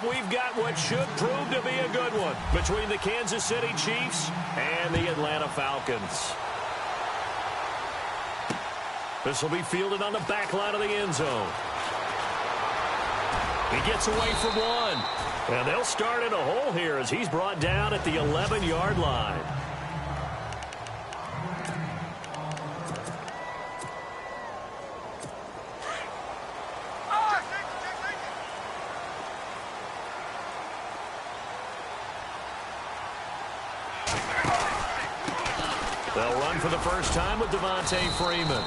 up, we've got what should prove to be a good one between the Kansas City Chiefs and the Atlanta Falcons. This will be fielded on the back line of the end zone. He gets away from one. And they'll start in a hole here as he's brought down at the 11-yard line. They'll run for the first time with Devontae Freeman.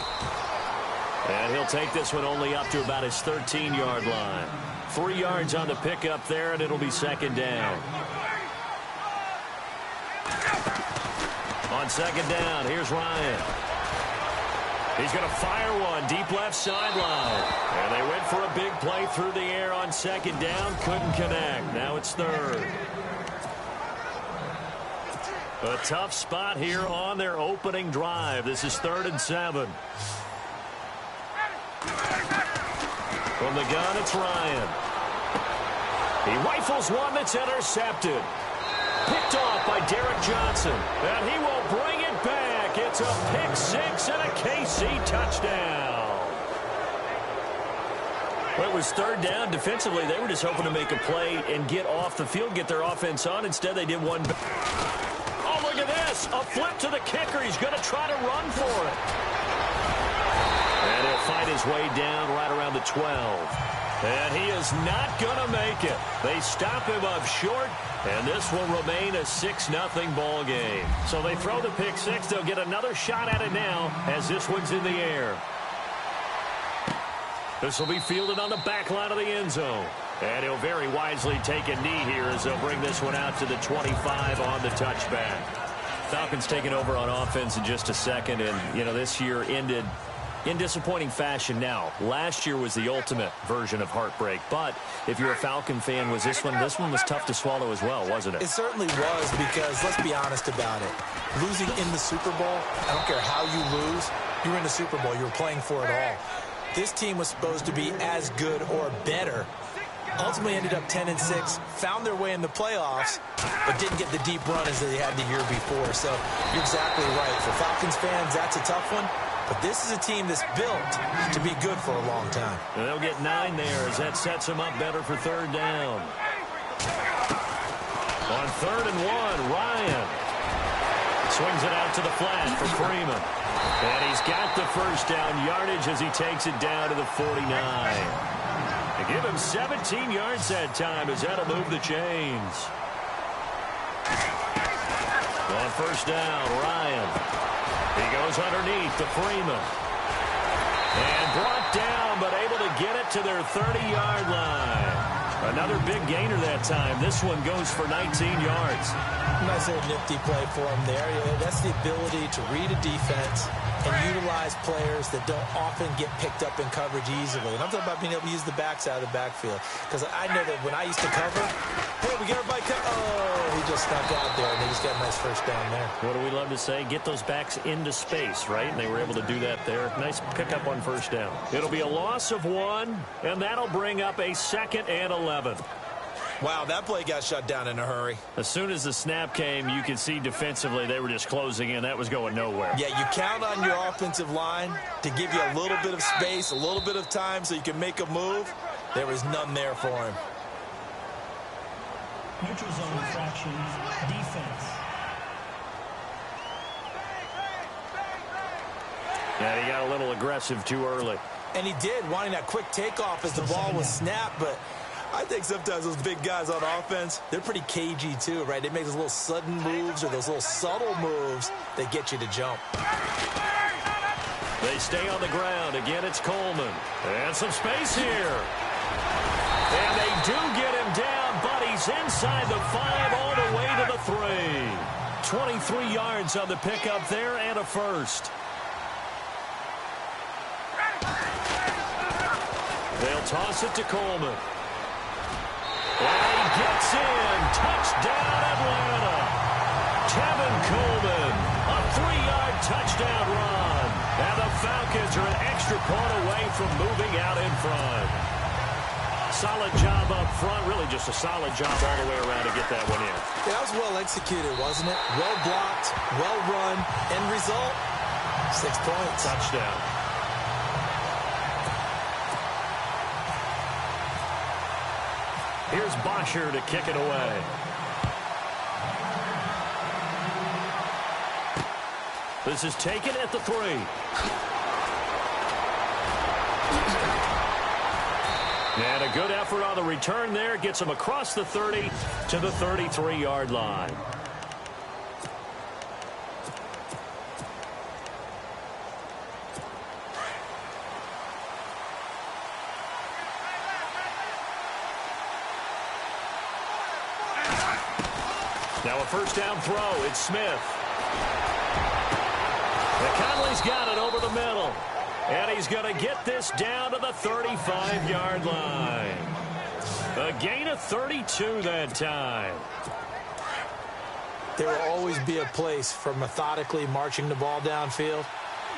And he'll take this one only up to about his 13-yard line. 3 yards on the pickup there, and it'll be second down. On second down, here's Ryan. He's going to fire one deep left sideline. And they went for a big play through the air on second down. Couldn't connect. Now it's third. A tough spot here on their opening drive. This is 3rd and 7. From the gun, it's Ryan. He rifles one that's intercepted. Picked off by Derek Johnson. And he will bring it back. It's a pick six and a KC touchdown. Well, it was 3rd down. Defensively, they were just hoping to make a play and get off the field, get their offense on. Instead, they did one. Oh, look at this. A flip to the kicker. He's going to try to run for it. And he'll fight his way down right around the 12. And he is not going to make it. They stop him up short, and this will remain a 6-0 ball game. So they throw the pick six. They'll get another shot at it now as this one's in the air. This will be fielded on the back line of the end zone. And he'll very wisely take a knee here as they'll bring this one out to the 25 on the touchback. Falcons taking over on offense in just a second, and, you know, this year ended in disappointing fashion. Now, last year was the ultimate version of heartbreak, but if you're a Falcon fan, was this one was tough to swallow as well, wasn't it? It certainly was, because let's be honest about it. Losing in the Super Bowl, I don't care how you lose, you're in the Super Bowl, you're playing for it all. This team was supposed to be as good or better. Ultimately ended up 10-6, found their way in the playoffs, but didn't get the deep run as they had the year before. So you're exactly right. For Falcons fans, that's a tough one. But this is a team that's built to be good for a long time. And they'll get 9 there as that sets them up better for 3rd down. On 3rd and 1, Ryan swings it out to the flat for Freeman. And he's got the first down yardage as he takes it down to the 49. They give him 17 yards that time as that'll move the chains. On 1st down, Ryan. He goes underneath to Freeman. And brought down, but able to get it to their 30-yard line. Another big gainer that time. This one goes for 19 yards. Nice little nifty play for him there. That's the ability to read a defense and utilize players that don't often get picked up in coverage easily. And I'm talking about being able to use the backs out of the backfield. Because I know that when I used to cover, hey, we get everybody oh, he just snuck out there, and they just got a nice first down there. What do we love to say? Get those backs into space, right? And they were able to do that there. Nice pickup on 1st down. It'll be a loss of 1, and that'll bring up a 2nd and 11. Wow, that play got shut down in a hurry. As soon as the snap came, you could see defensively they were just closing in. That was going nowhere. Yeah, you count on your offensive line to give you a little bit of space, a little bit of time so you can make a move. There was none there for him. Neutral zone infraction, defense. Yeah, he got a little aggressive too early. And he did, wanting that quick takeoff as the ball was snapped, but I think sometimes those big guys on offense, they're pretty cagey too, right? They make those little sudden moves or those little subtle moves that get you to jump. They stay on the ground. Again, it's Coleman. And some space here. And they do get him down, but he's inside the 5 all the way to the 3. 23 yards on the pickup there and a first. They'll toss it to Coleman. And he gets in. Touchdown, Atlanta. Tevin Coleman, a 3-yard touchdown run. And the Falcons are an extra point away from moving out in front. solid job up front. Really just a solid job all the way around to get that one in. Yeah, that was well executed, wasn't it? Well blocked, well run. End result, 6 points. Touchdown. Here's Bosher to kick it away. This is taken at the 3. And a good effort on the return there. Gets him across the 30 to the 33-yard line. Now a first down throw. It's Smith. Conley's got it over the middle. And he's going to get this down to the 35-yard line. A gain of 32 that time. There will always be a place for methodically marching the ball downfield.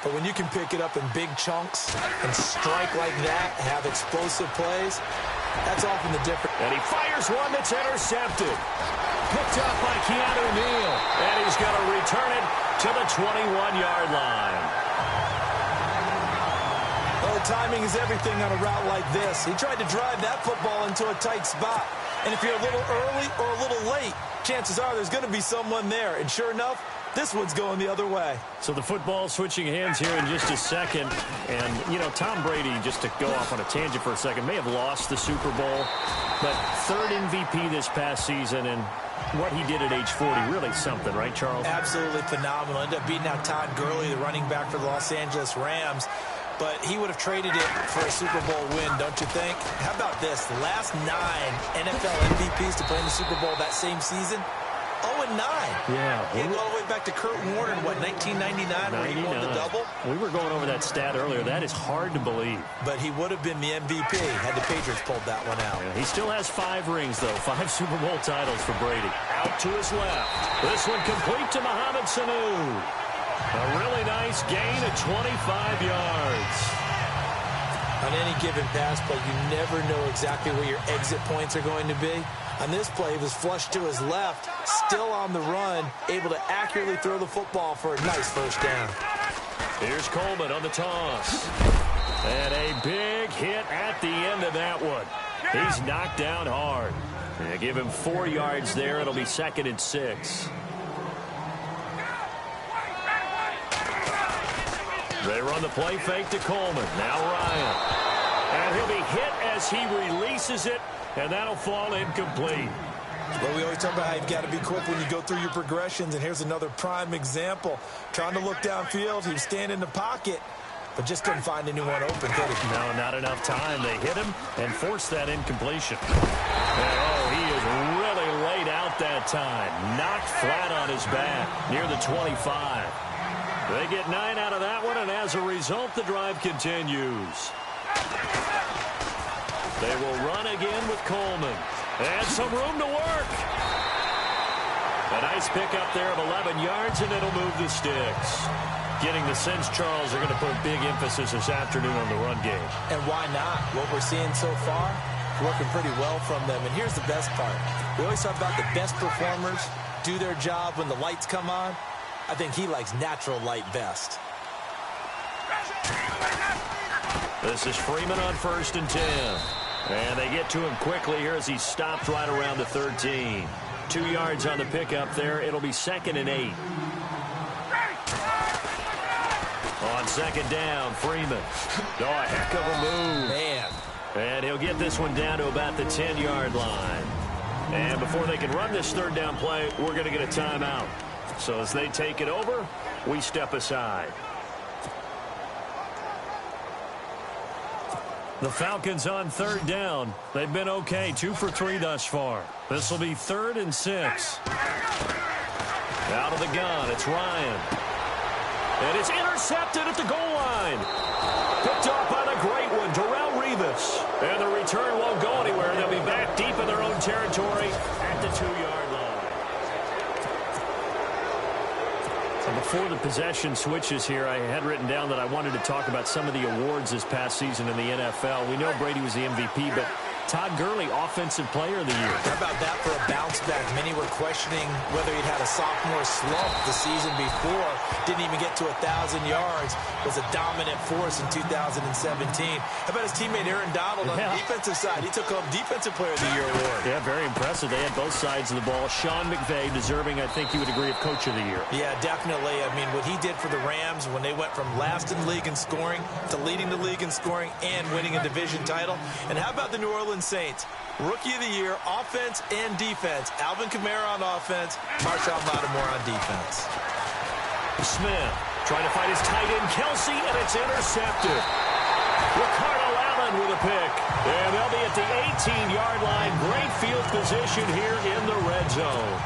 But when you can pick it up in big chunks and strike like that, have explosive plays, that's often the difference. And he fires one that's intercepted. Picked up by Keanu Neal. And he's going to return it to the 21-yard line. Well, timing is everything on a route like this. He tried to drive that football into a tight spot. And if you're a little early or a little late, chances are there's going to be someone there. And sure enough, this one's going the other way. So the football switching hands here in just a second. And, you know, Tom Brady, just to go off on a tangent for a second, may have lost the Super Bowl. But third MVP this past season, and what he did at age 40, really something, right, Charles? Absolutely phenomenal. Ended up beating out Todd Gurley, the running back for the Los Angeles Rams. But he would have traded it for a Super Bowl win, don't you think? How about this? The last 9 NFL MVPs to play in the Super Bowl that same season, 0-9. Yeah. He went all the way back to Kurt Warner in, what, 1999 where he won the double? We were going over that stat earlier. That is hard to believe. But he would have been the MVP had the Patriots pulled that one out. Yeah, he still has 5 rings, though. 5 Super Bowl titles for Brady. Out to his left. This one complete to Mohamed Sanu. A really nice gain of 25 yards. On any given pass play, you never know exactly where your exit points are going to be. On this play, he was flushed to his left, still on the run, able to accurately throw the football for a nice first down. Here's Coleman on the toss. And a big hit at the end of that one. He's knocked down hard. They give him 4 yards there. It'll be 2nd and 6. They run the play fake to Coleman. Now Ryan. And he'll be hit as he releases it, and that'll fall incomplete. Well, we always talk about how you've got to be quick when you go through your progressions, and here's another prime example. Trying to look downfield, he was standing in the pocket, but just couldn't find anyone open, could he? No, not enough time. They hit him and forced that incompletion. And, oh, he is really laid out that time. Knocked flat on his back near the 25. They get 9 out of that one, and as a result, the drive continues. They will run again with Coleman. And some room to work. A nice pickup there of 11 yards, and it'll move the sticks. Getting the sense, Charles, are going to put big emphasis this afternoon on the run game. And why not? What we're seeing so far, working pretty well from them. And here's the best part. We always talk about the best performers do their job when the lights come on. I think he likes natural light best. This is Freeman on 1st and 10. And they get to him quickly here as he's stopped right around the 13. 2 yards on the pickup there. It'll be 2nd and 8. On 2nd down, Freeman. Oh, a heck of a move. Man. And he'll get this one down to about the 10-yard line. And before they can run this 3rd down play, we're going to get a timeout. So as they take it over, we step aside. The Falcons on 3rd down. They've been okay, 2 for 3 thus far. This will be 3rd and 6. Out of the gun, it's Ryan. And it's intercepted at the goal line. Picked off by the great one, Darrelle Revis. And the return won't go anywhere. They'll be back deep in their own territory at the 2-yard line. And before the possession switches here, I had written down that I wanted to talk about some of the awards this past season in the NFL. We know Brady was the MVP, but Todd Gurley, Offensive Player of the Year. How about that for a bounce back? Many were questioning whether he'd had a sophomore slump the season before. Didn't even get to 1,000 yards. Was a dominant force in 2017. How about his teammate Aaron Donald on the defensive side? He took home Defensive Player of the Year award. Yeah, very impressive. They had both sides of the ball. Sean McVay deserving, I think you would agree, of Coach of the Year. Yeah, definitely. I mean, what he did for the Rams when they went from last in the league in scoring to leading the league in scoring and winning a division title. And how about the New Orleans Saints? Rookie of the Year, offense and defense. Alvin Kamara on offense, Marshawn Lattimore on defense. Smith trying to find his tight end, Kelsey, and it's intercepted. Ricardo Allen with a pick. And they'll be at the 18-yard line. Great field position here in the red zone.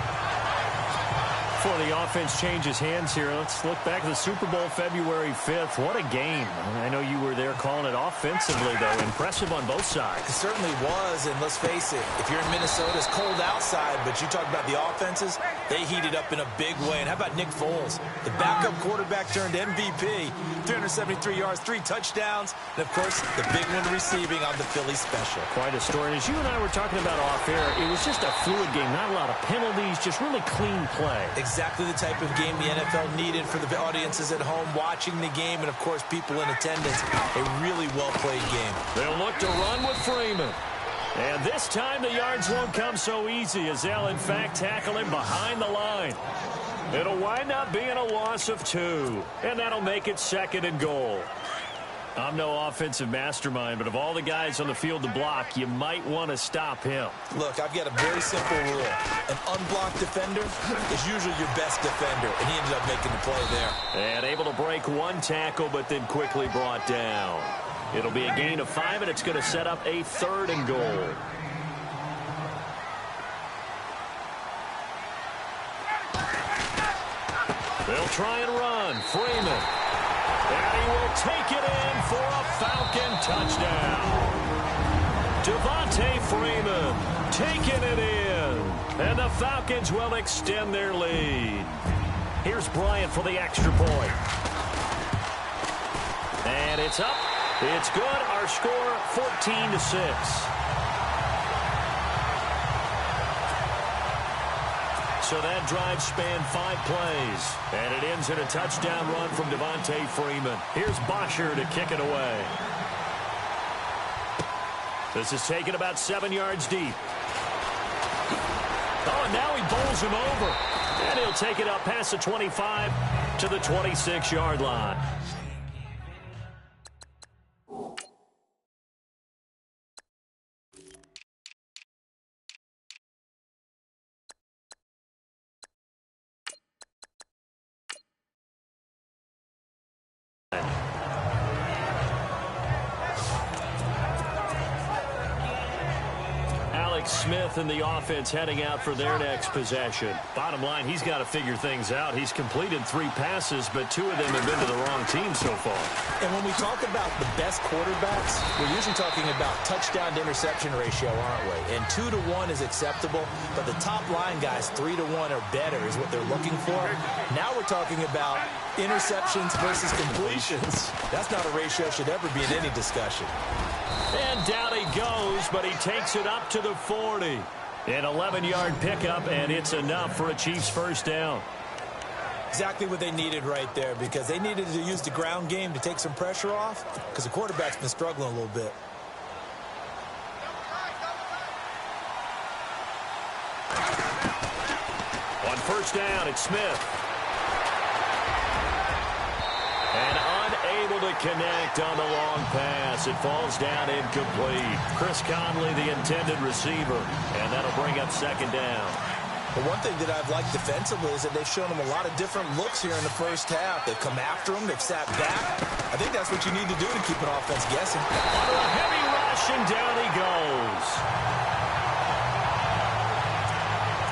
Before the offense changes hands here, let's look back at the Super Bowl February 5th. What a game. I know you were there calling it offensively, though. Impressive on both sides. It certainly was, and let's face it, if you're in Minnesota, it's cold outside, but you talk about the offenses, they heated up in a big way. And how about Nick Foles? The backup quarterback turned MVP, 373 yards, 3 touchdowns, and, of course, the big one receiving on the Philly special. Quite a story. And as you and I were talking about off air, it was just a fluid game, not a lot of penalties, just really clean play. Exactly the type of game the NFL needed for the audiences at home watching the game and, of course, people in attendance. A really well-played game. They'll look to run with Freeman. And this time the yards won't come so easy as they'll, in fact, tackle him behind the line. It'll wind up being a loss of 2. And that'll make it 2nd and goal. I'm no offensive mastermind, but of all the guys on the field to block, you might want to stop him. Look, I've got a very simple rule. An unblocked defender is usually your best defender, and he ended up making the play there. And able to break 1 tackle, but then quickly brought down. It'll be a gain of 5, and it's going to set up a 3rd and goal. They'll try and run. Freeman. And he will take it in for a Falcon touchdown. Devontae Freeman taking it in. And the Falcons will extend their lead. Here's Bryant for the extra point. And it's up. It's good. Our score, 14-6. So that drive spanned 5 plays. And it ends in a touchdown run from Devontae Freeman. Here's Bosher to kick it away. This is taken about 7 yards deep. Oh, and now he bowls him over. And he'll take it up past the 25 to the 26-yard line. Smith and the offense heading out for their next possession. Bottom line, he's got to figure things out. He's completed 3 passes, but 2 of them have been to the wrong team so far. And when we talk about the best quarterbacks, we're usually talking about touchdown to interception ratio, aren't we? And 2 to 1 is acceptable, but the top line guys, 3 to 1 or better is what they're looking for. Now we're talking about interceptions versus completions. That's not a ratio should ever be in any discussion. And down he goes, but he takes it up to the 40. An 11-yard pickup, and it's enough for a Chiefs first down. Exactly what they needed right there, because they needed to use the ground game to take some pressure off, because the quarterback's been struggling a little bit. On first down, it's Smith. And unable to connect on the long pass. It falls down incomplete. Chris Conley, the intended receiver. And that'll bring up 2nd down. But one thing that I've liked defensively is that they've shown him a lot of different looks here in the first half. They've come after him. They've sat back. I think that's what you need to do to keep an offense guessing. Under a heavy rush, and down he goes.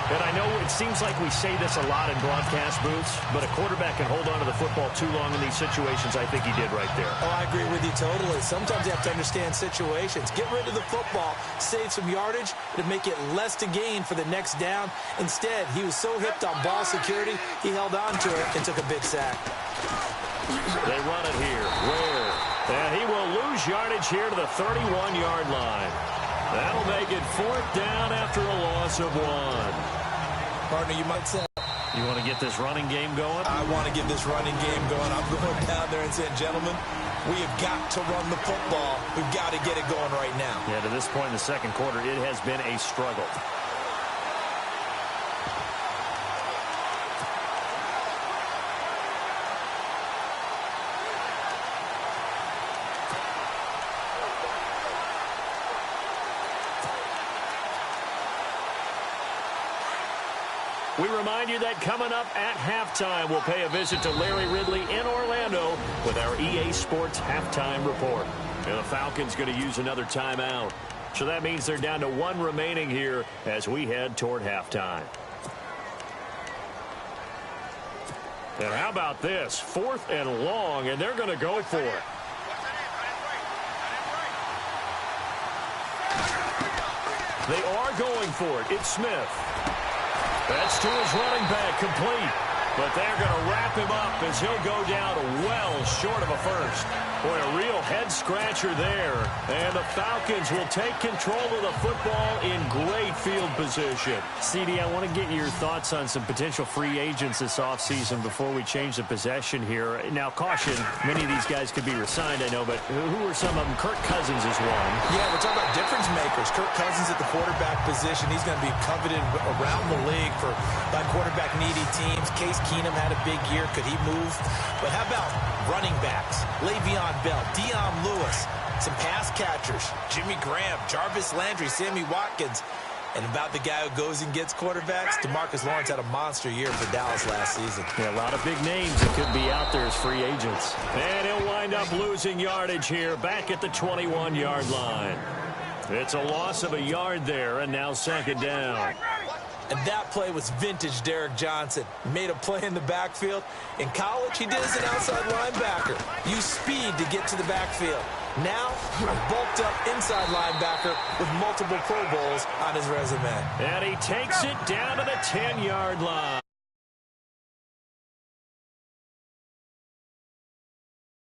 And I know it seems like we say this a lot in broadcast booths, but a quarterback can hold on to the football too long in these situations. I think he did right there. Oh, I agree with you totally. Sometimes you have to understand situations. Get rid of the football, save some yardage to make it less to gain for the next down. Instead, he was so hipped on ball security, he held on to it and took a big sack. They run it here. Where? And he will lose yardage here to the 31-yard line. That'll make it 4th down after a loss of 1. Partner, you might say, you want to get this running game going? I want to get this running game going. I'm going down there and saying, gentlemen, we have got to run the football. We've got to get it going right now. Yeah, to this point in the second quarter, it has been a struggle. We remind you that coming up at halftime, we'll pay a visit to Larry Ridley in Orlando with our EA Sports Halftime Report. And the Falcons going to use another timeout. So that means they're down to 1 remaining here as we head toward halftime. And how about this? 4th and long, and they're going to go for it. They are going for it. It's Smith. That's to his running back, complete. But they're going to wrap him up as he'll go down well short of a first. Boy, a real head-scratcher there. And the Falcons will take control of the football in great field position. CD, I want to get your thoughts on some potential free agents this offseason before we change the possession here. Now, caution, many of these guys could be resigned, I know, but who are some of them? Kirk Cousins is one. Yeah, we're talking about difference makers. Kirk Cousins at the quarterback position. He's going to be coveted around the league by quarterback-needy teams. Case Keenum had a big year. Could he move? But how about running backs? Le'Veon Bell, Dion Lewis, some pass catchers, Jimmy Graham, Jarvis Landry, Sammy Watkins. And about the guy who goes and gets quarterbacks, DeMarcus Lawrence had a monster year for Dallas last season. Yeah, a lot of big names that could be out there as free agents. And he'll wind up losing yardage here back at the 21-yard line. It's a loss of a yard there, and now 2nd down. And that play was vintage Derek Johnson. He made a play in the backfield. In college, he did as an outside linebacker. Used speed to get to the backfield. Now, a bulked-up inside linebacker with multiple Pro Bowls on his resume. And he takes it down to the 10-yard line.